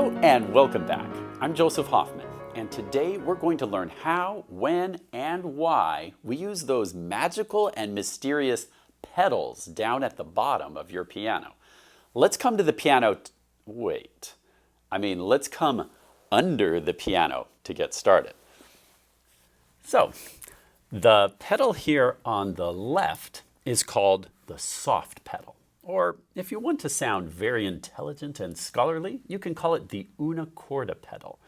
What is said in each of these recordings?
Hello and welcome back. I'm Joseph Hoffman, and today we're going to learn how, when, and why we use those magical and mysterious pedals down at the bottom of your piano. Let's come to the piano. Let's come under the piano to get started. So, the pedal here on the left is called the soft pedal. Or if you want to sound very intelligent and scholarly, you can call it the una corda pedal.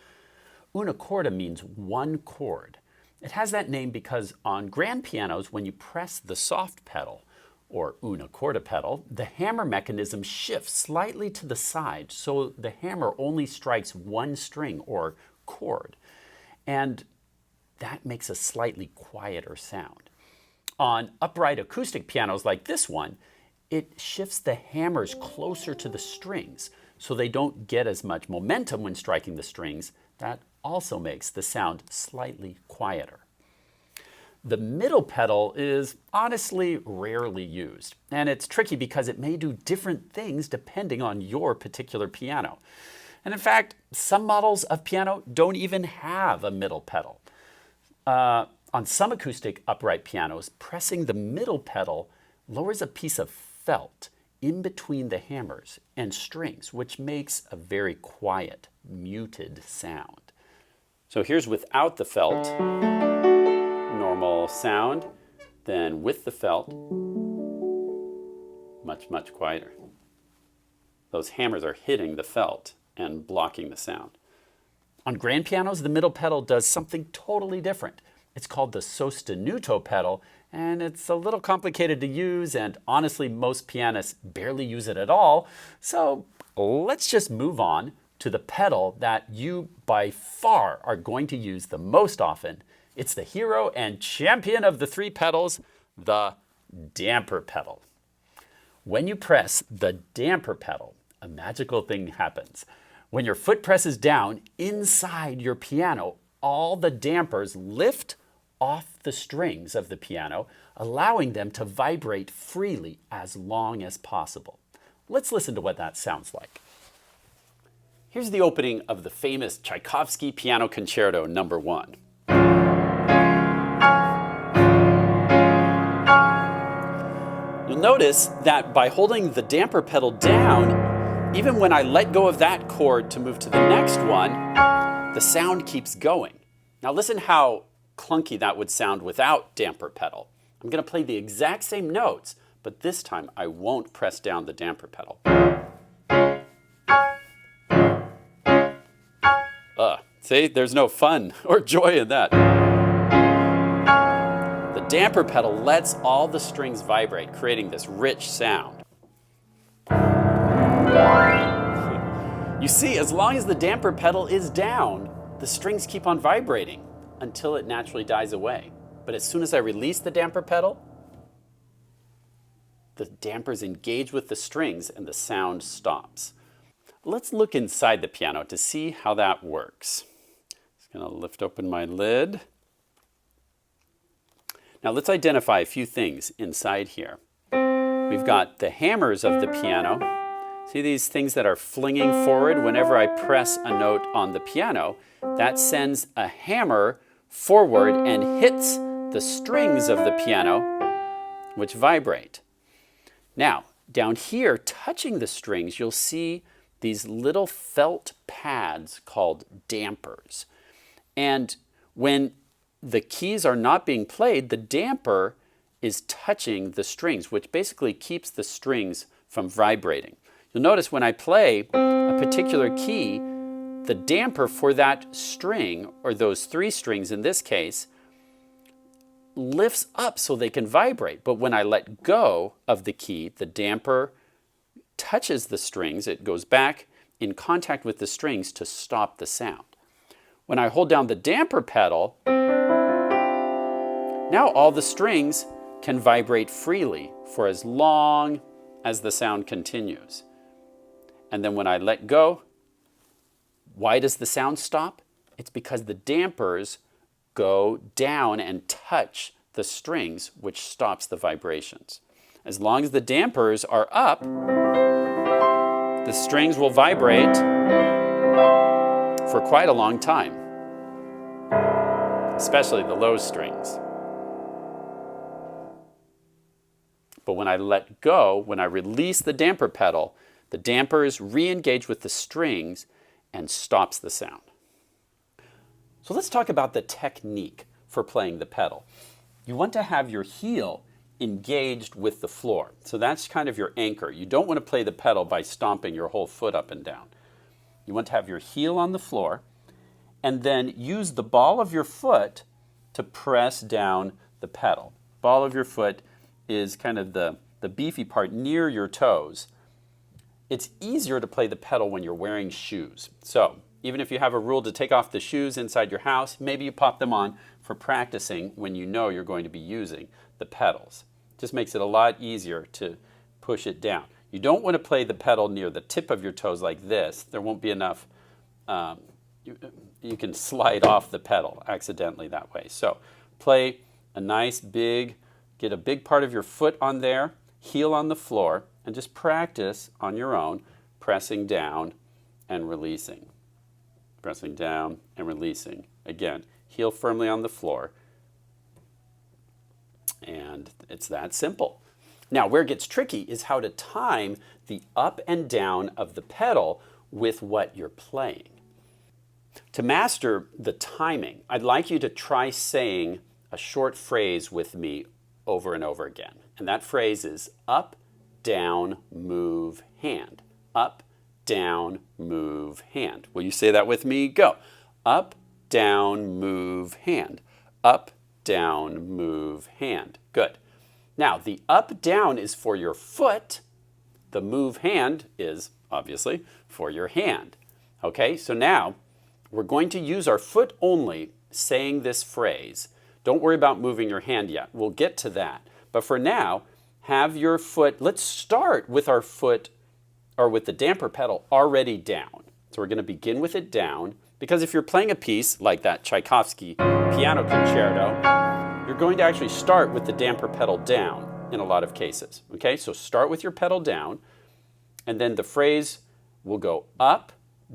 Una corda means one chord. It has that name because on grand pianos, when you press the soft pedal, or una corda pedal, the hammer mechanism shifts slightly to the side, so the hammer only strikes one string or chord. And that makes a slightly quieter sound. On upright acoustic pianos like this one, it shifts the hammers closer to the strings so they don't get as much momentum when striking the strings. That also makes the sound slightly quieter. The middle pedal is honestly rarely used, and it's tricky because it may do different things depending on your particular piano. And in fact, some models of piano don't even have a middle pedal. On some acoustic upright pianos, pressing the middle pedal lowers a piece of felt in between the hammers and strings, which makes a very quiet, muted sound. So here's without the felt, normal sound. Then with the felt, much, much quieter. Those hammers are hitting the felt and blocking the sound. On grand pianos, the middle pedal does something totally different. It's called the sostenuto pedal, and it's a little complicated to use, and honestly, most pianists barely use it at all. So let's just move on to the pedal that you by far are going to use the most often. It's the hero and champion of the three pedals, the damper pedal. When you press the damper pedal, a magical thing happens. When your foot presses down inside your piano, all the dampers lift off the strings of the piano, allowing them to vibrate freely as long as possible. Let's listen to what that sounds like. Here's the opening of the famous Tchaikovsky Piano Concerto No. 1. You'll notice that by holding the damper pedal down, even when I let go of that chord to move to the next one, the sound keeps going. Now listen how clunky that would sound without damper pedal. I'm going to play the exact same notes, but this time I won't press down the damper pedal. See, there's no fun or joy in that. The damper pedal lets all the strings vibrate, creating this rich sound. You see, as long as the damper pedal is down, the strings keep on vibrating until it naturally dies away. But as soon as I release the damper pedal, the dampers engage with the strings and the sound stops. Let's look inside the piano to see how that works. Just going to lift open my lid. Now let's identify a few things inside here. We've got the hammers of the piano. See these things that are flinging forward whenever I press a note on the piano? That sends a hammer forward and hits the strings of the piano, which vibrate. Now, down here, touching the strings, you'll see these little felt pads called dampers. And when the keys are not being played, the damper is touching the strings, which basically keeps the strings from vibrating. You'll notice when I play a particular key, the damper for that string, or those three strings in this case, lifts up so they can vibrate. But when I let go of the key, the damper touches the strings. It goes back in contact with the strings to stop the sound. When I hold down the damper pedal, now all the strings can vibrate freely for as long as the sound continues. And then when I let go, why does the sound stop? It's because the dampers go down and touch the strings, which stops the vibrations. As long as the dampers are up, the strings will vibrate for quite a long time, especially the low strings. But when I let go, when I release the damper pedal, the dampers re-engage with the strings and stops the sound. So let's talk about the technique for playing the pedal. You want to have your heel engaged with the floor. So that's kind of your anchor. You don't want to play the pedal by stomping your whole foot up and down. You want to have your heel on the floor and then use the ball of your foot to press down the pedal. Ball of your foot is kind of the beefy part near your toes. It's easier to play the pedal when you're wearing shoes. So even if you have a rule to take off the shoes inside your house, maybe you pop them on for practicing when you know you're going to be using the pedals. Just makes it a lot easier to push it down. You don't want to play the pedal near the tip of your toes like this. There won't be enough, you can slide off the pedal accidentally that way. So play a nice big, get a big part of your foot on there, heel on the floor, and just practice on your own, pressing down and releasing. Pressing down and releasing. Again, heel firmly on the floor. And it's that simple. Now, where it gets tricky is how to time the up and down of the pedal with what you're playing. To master the timing, I'd like you to try saying a short phrase with me over and over again. And that phrase is up, down, move, hand. Up, down, move, hand. Will you say that with me? Go. Up, down, move, hand. Up, down, move, hand. Good. Now, the up, down is for your foot. The move, hand is, obviously, for your hand. Okay, so now we're going to use our foot only saying this phrase. Don't worry about moving your hand yet. We'll get to that. But for now, have your foot, let's start with our foot, or with the damper pedal already down. So we're going to begin with it down, because if you're playing a piece like that Tchaikovsky piano concerto, you're going to actually start with the damper pedal down in a lot of cases. Okay, so start with your pedal down, and then the phrase will go up,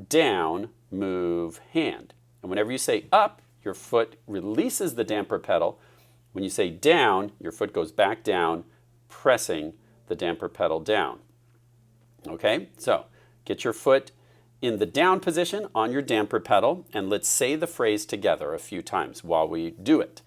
down, move, hand. And whenever you say up, your foot releases the damper pedal. When you say down, your foot goes back down, pressing the damper pedal down. Okay, so get your foot in the down position on your damper pedal, and let's say the phrase together a few times while we do it.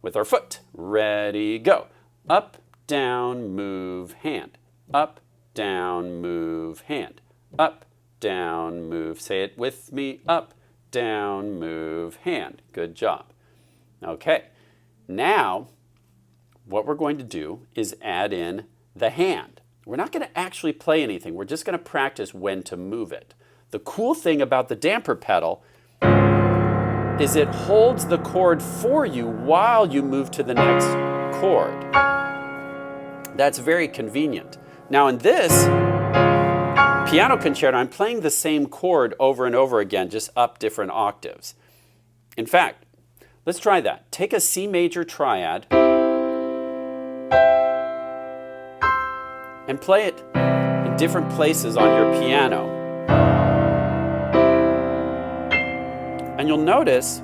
With our foot, ready, go. Up, down, move, hand. Up, down, move, hand. Up, down, move. Say it with me. Up, down, move, hand. Good job. Okay, now what we're going to do is add in the hand. We're not going to actually play anything. We're just going to practice when to move it. The cool thing about the damper pedal is it holds the chord for you while you move to the next chord. That's very convenient. Now in this piano concerto, I'm playing the same chord over and over again, just up different octaves. In fact, let's try that. Take a C major triad and play it in different places on your piano. And you'll notice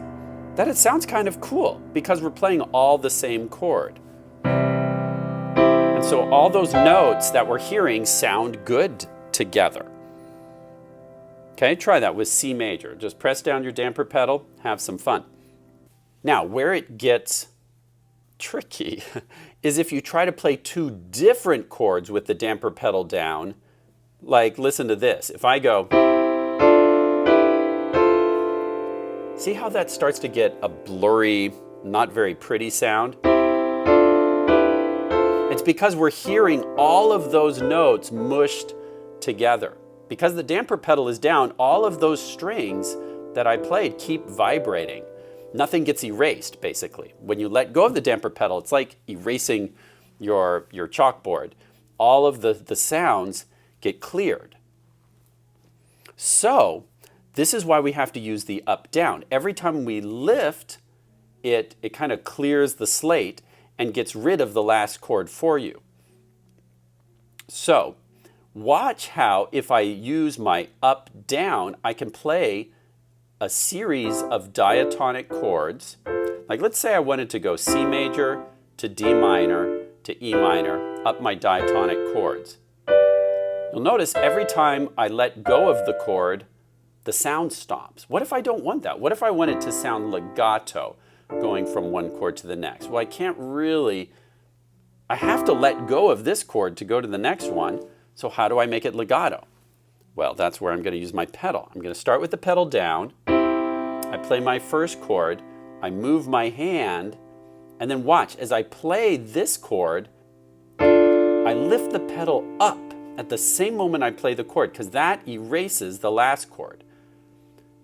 that it sounds kind of cool because we're playing all the same chord. And so all those notes that we're hearing sound good together. Okay, try that with C major. Just press down your damper pedal, have some fun. Now, where it gets tricky is if you try to play two different chords with the damper pedal down. Like, listen to this. If I go, see how that starts to get a blurry, not very pretty sound? It's because we're hearing all of those notes mushed together. Because the damper pedal is down, all of those strings that I played keep vibrating. Nothing gets erased, basically. When you let go of the damper pedal, it's like erasing your chalkboard. All of the sounds get cleared. So, this is why we have to use the up-down. Every time we lift, it kind of clears the slate and gets rid of the last chord for you. So, Watch how if I use my up, down, I can play a series of diatonic chords. Like let's say I wanted to go C major to D minor to E minor up my diatonic chords. You'll notice every time I let go of the chord, the sound stops. What if I don't want that? What if I want it to sound legato, going from one chord to the next? Well, I can't really, I have to let go of this chord to go to the next one. So how do I make it legato? Well, that's where I'm going to use my pedal. I'm going to start with the pedal down. I play my first chord. I move my hand. And then watch, as I play this chord, I lift the pedal up at the same moment I play the chord, because that erases the last chord.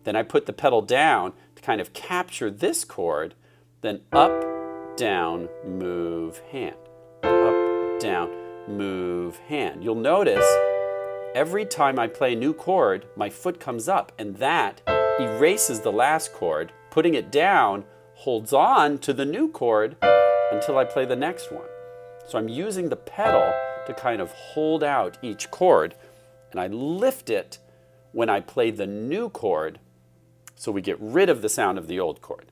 Then I put the pedal down to kind of capture this chord. Then up, down, move, hand. Up, down, move, hand. You'll notice every time I play a new chord, my foot comes up, and that erases the last chord. Putting it down holds on to the new chord until I play the next one. So I'm using the pedal to kind of hold out each chord, and I lift it when I play the new chord, so we get rid of the sound of the old chord.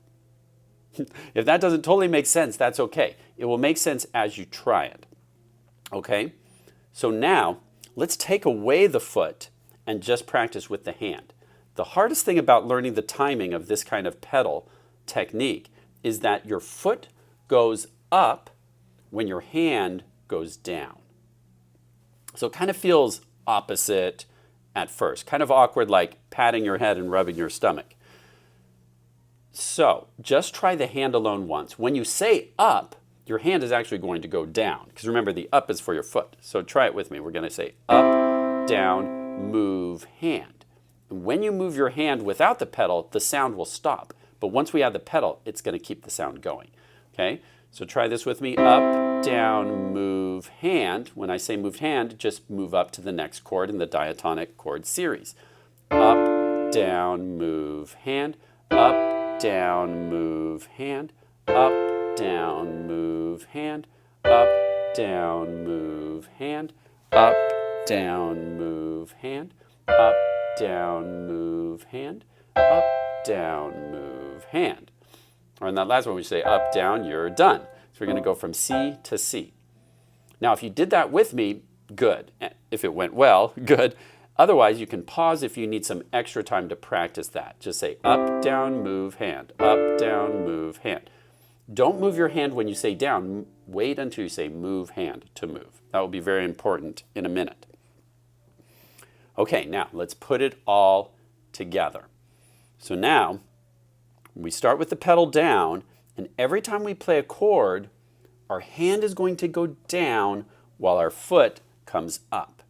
If that doesn't totally make sense, that's okay. It will make sense as you try it. Okay? So now, let's take away the foot and just practice with the hand. The hardest thing about learning the timing of this kind of pedal technique is that your foot goes up when your hand goes down. So it kind of feels opposite at first, kind of awkward, like patting your head and rubbing your stomach. So just try the hand alone once. When you say up, your hand is actually going to go down, because remember, the up is for your foot. So try it with me. We're going to say up, down, move, hand. And when you move your hand without the pedal, the sound will stop. But once we add the pedal, it's going to keep the sound going. Okay? So try this with me. Up, down, move, hand. When I say moved hand, just move up to the next chord in the diatonic chord series. Up, down, move, hand. Up, down, move, hand. Up, down, move, hand. Up, down, move, hand. Up, down, move, hand. Up, down, move, hand. Up, down, move, hand. Or in that last one, we say up, down, you're done. So we're going to go from C to C. Now, if you did that with me, good. If it went well, good. Otherwise, you can pause if you need some extra time to practice that. Just say up, down, move, hand. Up, down, move, hand. Don't move your hand when you say down. Wait until you say move, hand to move. That will be very important in a minute. Okay, now let's put it all together. So now, we start with the pedal down, and every time we play a chord, our hand is going to go down while our foot comes up.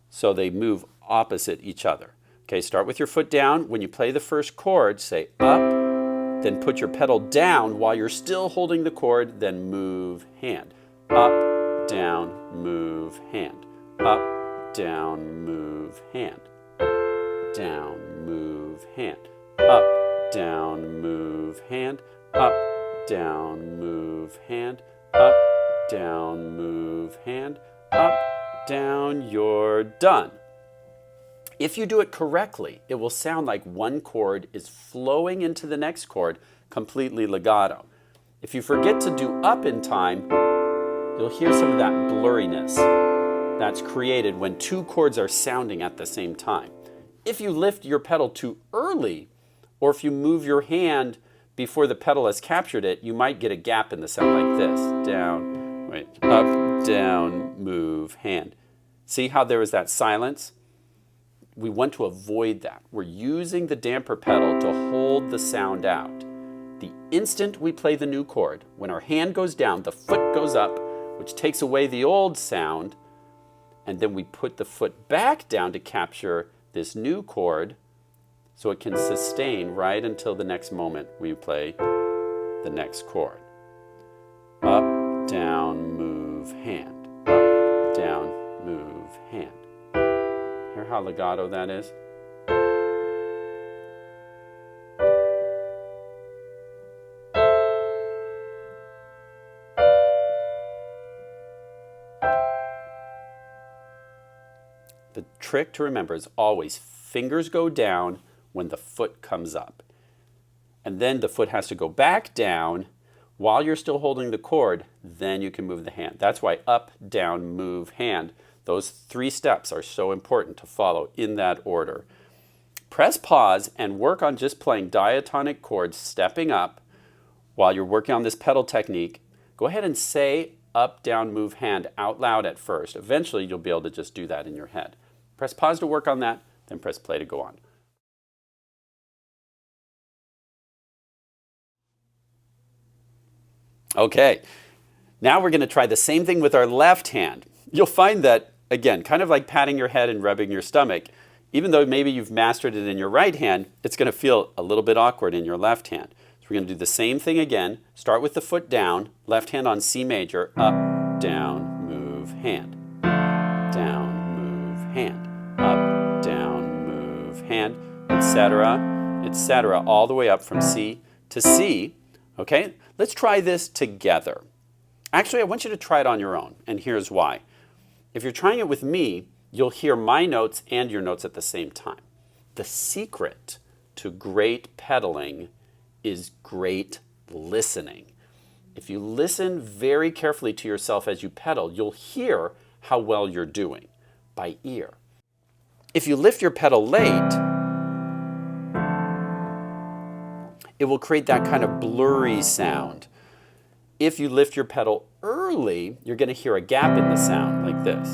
So they move opposite each other. Okay, start with your foot down. When you play the first chord, say up, then put your pedal down while you're still holding the chord, then move, hand. Up, down, move, hand. Up, down, move, hand. Down, move, hand. Up, down, move, hand. Up, down, move, hand. Up, down, move, hand. Up, down, you're done. If you do it correctly, it will sound like one chord is flowing into the next chord, completely legato. If you forget to do up in time, you'll hear some of that blurriness that's created when two chords are sounding at the same time. If you lift your pedal too early, or if you move your hand before the pedal has captured it, you might get a gap in the sound like this. Down, wait, up, down, move, hand. See how there was that silence? We want to avoid that. We're using the damper pedal to hold the sound out. The instant we play the new chord, when our hand goes down, the foot goes up, which takes away the old sound, and then we put the foot back down to capture this new chord so it can sustain right until the next moment we play the next chord. Up, down, move, hand. Up, down, move, hand. Hear how legato that is? trick to remember is always fingers go down when the foot comes up. And then the foot has to go back down while you're still holding the chord, then you can move the hand. That's why up, down, move, hand. Those 3 steps are so important to follow in that order. Press pause and work on just playing diatonic chords, stepping up while you're working on this pedal technique. Go ahead and say up, down, move, hand out loud at first. Eventually, you'll be able to just do that in your head. Press pause to work on that, then press play to go on. Okay, now we're going to try the same thing with our left hand. You'll find that, again, kind of like patting your head and rubbing your stomach, even though maybe you've mastered it in your right hand, it's going to feel a little bit awkward in your left hand. So we're going to do the same thing again. Start with the foot down, left hand on C major, up, down, move, hand, down, move, hand, up, down, move, hand, etc., all the way up from C to C. Okay, let's try this together. Actually, I want you to try it on your own, and here's why. If you're trying it with me, you'll hear my notes and your notes at the same time. The secret to great pedaling is great listening. If you listen very carefully to yourself as you pedal, you'll hear how well you're doing by ear. If you lift your pedal late, it will create that kind of blurry sound. If you lift your pedal early, you're going to hear a gap in the sound like this.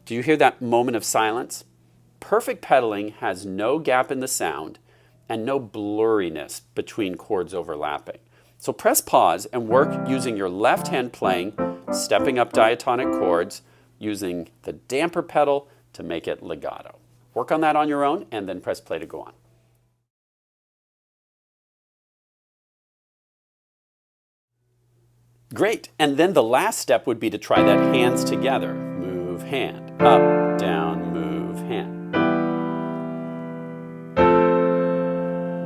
Do you hear that moment of silence? Perfect pedaling has no gap in the sound and no blurriness between chords overlapping. So press pause and work using your left hand playing, stepping up diatonic chords, using the damper pedal to make it legato. Work on that on your own and then press play to go on. Great, and then the last step would be to try that hands together. Move, hand, up, down, move, hand.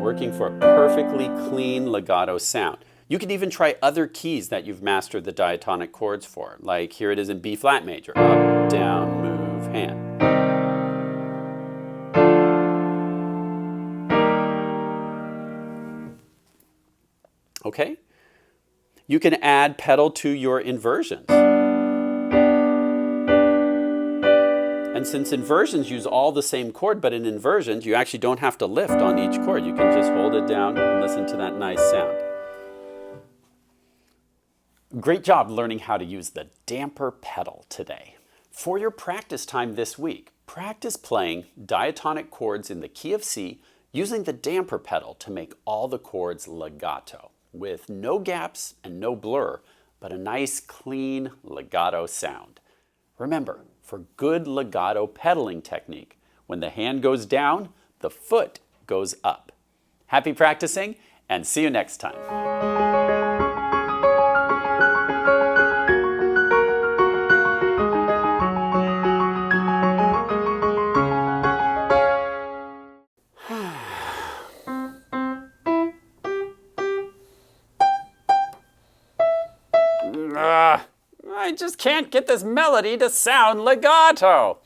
Working for a perfectly clean legato sound. You can even try other keys that you've mastered the diatonic chords for, like here it is in B flat major, up, down, move, hand. Okay? You can add pedal to your inversions. And since inversions use all the same chord, but in inversions, you actually don't have to lift on each chord. You can just hold it down and listen to that nice sound. Great job learning how to use the damper pedal today. For your practice time this week, practice playing diatonic chords in the key of C using the damper pedal to make all the chords legato, with no gaps and no blur, but a nice clean legato sound. Remember, for good legato pedaling technique, when the hand goes down, the foot goes up. Happy practicing, and see you next time. I just can't get this melody to sound legato.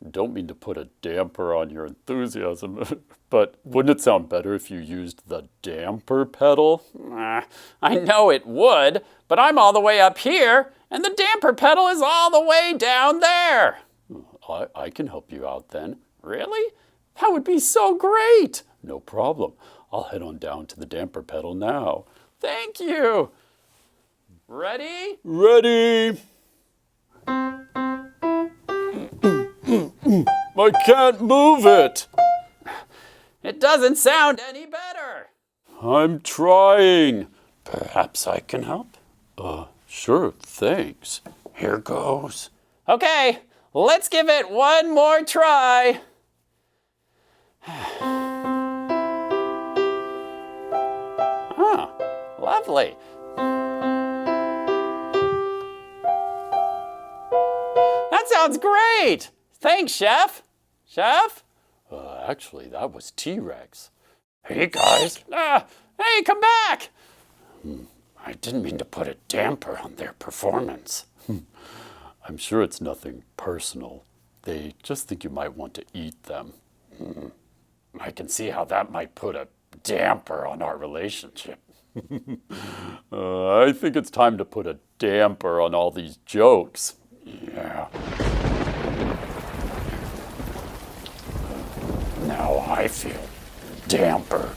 Don't mean to put a damper on your enthusiasm, but wouldn't it sound better if you used the damper pedal? I know it would, but I'm all the way up here, and the damper pedal is all the way down there. I can help you out then. Really? That would be so great. No problem. I'll head on down to the damper pedal now. Thank you. Ready? Ready! I can't move it! It doesn't sound any better. I'm trying. Perhaps I can help? Sure, thanks. Here goes. Okay, let's give it one more try. Lovely. That sounds great. Thanks, Chef. Chef? Actually, that was T-Rex. Hey, guys. Hey, come back. I didn't mean to put a damper on their performance. I'm sure it's nothing personal. They just think you might want to eat them. I can see how that might put a damper on our relationship. I think it's time to put a damper on all these jokes. Yeah. Now I feel damper.